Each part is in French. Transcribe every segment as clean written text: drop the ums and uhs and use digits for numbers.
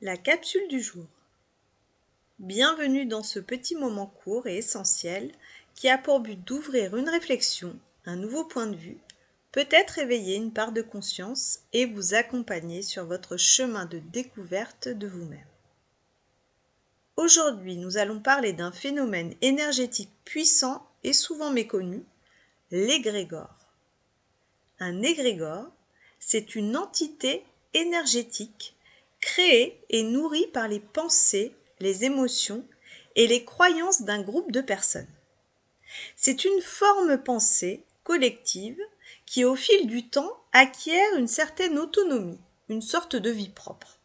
La capsule du jour. Bienvenue dans ce petit moment court et essentiel qui a pour but d'ouvrir une réflexion, un nouveau point de vue, peut-être éveiller une part de conscience et vous accompagner sur votre chemin de découverte de vous-même. Aujourd'hui, nous allons parler d'un phénomène énergétique puissant et souvent méconnu, l'égrégore. Un égrégore, c'est une entité énergétique créée et nourrie par les pensées, les émotions et les croyances d'un groupe de personnes. C'est une forme pensée collective qui, au fil du temps, acquiert une certaine autonomie, une sorte de vie propre.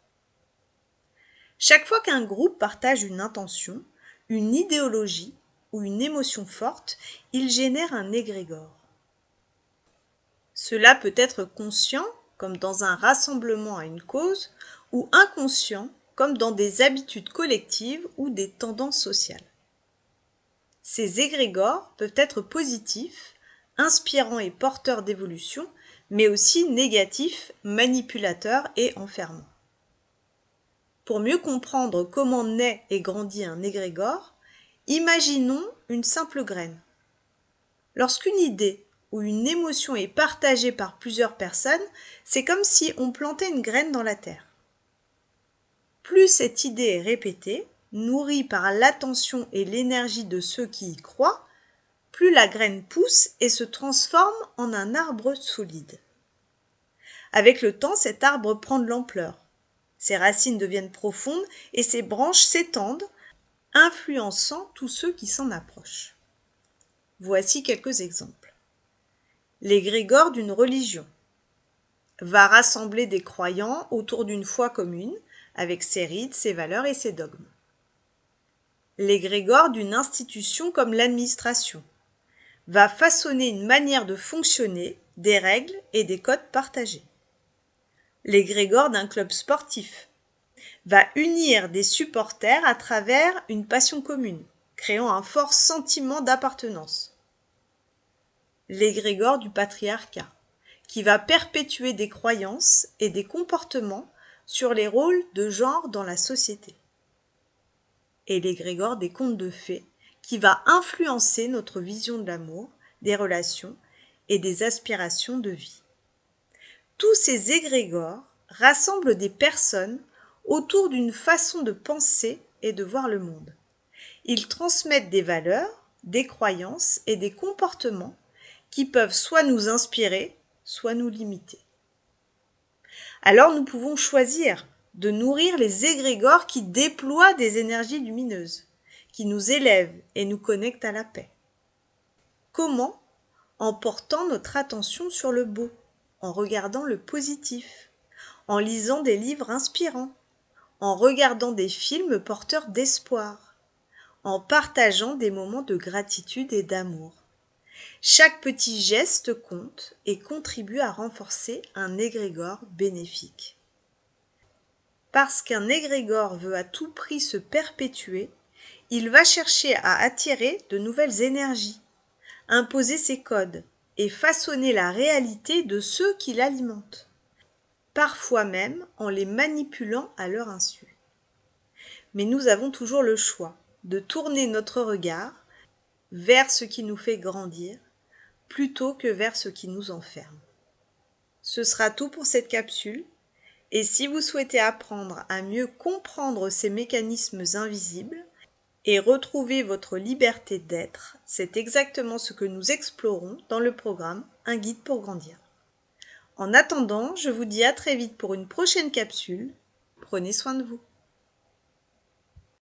Chaque fois qu'un groupe partage une intention, une idéologie ou une émotion forte, il génère un égrégore. Cela peut être conscient, comme dans un rassemblement à une cause, ou inconscient, comme dans des habitudes collectives ou des tendances sociales. Ces égrégores peuvent être positifs, inspirants et porteurs d'évolution, mais aussi négatifs, manipulateurs et enfermants. Pour mieux comprendre comment naît et grandit un égrégore, imaginons une simple graine. Lorsqu'une idée ou une émotion est partagée par plusieurs personnes, c'est comme si on plantait une graine dans la terre. Plus cette idée est répétée, nourrie par l'attention et l'énergie de ceux qui y croient, plus la graine pousse et se transforme en un arbre solide. Avec le temps, cet arbre prend de l'ampleur. Ses racines deviennent profondes et ses branches s'étendent, influençant tous ceux qui s'en approchent. Voici quelques exemples. L'égrégore d'une religion va rassembler des croyants autour d'une foi commune, avec ses rites, ses valeurs et ses dogmes. L'égrégore d'une institution comme l'administration va façonner une manière de fonctionner, des règles et des codes partagés. L'égrégore d'un club sportif va unir des supporters à travers une passion commune, créant un fort sentiment d'appartenance. L'égrégore du patriarcat, qui va perpétuer des croyances et des comportements sur les rôles de genre dans la société. Et l'égrégore des contes de fées, qui va influencer notre vision de l'amour, des relations et des aspirations de vie. Tous ces égrégores rassemblent des personnes autour d'une façon de penser et de voir le monde. Ils transmettent des valeurs, des croyances et des comportements qui peuvent soit nous inspirer, soit nous limiter. Alors nous pouvons choisir de nourrir les égrégores qui déploient des énergies lumineuses, qui nous élèvent et nous connectent à la paix. Comment ? En portant notre attention sur le beau, en regardant le positif, en lisant des livres inspirants, en regardant des films porteurs d'espoir, en partageant des moments de gratitude et d'amour. Chaque petit geste compte et contribue à renforcer un égrégore bénéfique. Parce qu'un égrégore veut à tout prix se perpétuer, il va chercher à attirer de nouvelles énergies, imposer ses codes et façonner la réalité de ceux qui l'alimentent, parfois même en les manipulant à leur insu. Mais nous avons toujours le choix de tourner notre regard vers ce qui nous fait grandir, plutôt que vers ce qui nous enferme. Ce sera tout pour cette capsule, et si vous souhaitez apprendre à mieux comprendre ces mécanismes invisibles et retrouver votre liberté d'être, c'est exactement ce que nous explorons dans le programme Un guide pour grandir. En attendant, je vous dis à très vite pour une prochaine capsule. Prenez soin de vous.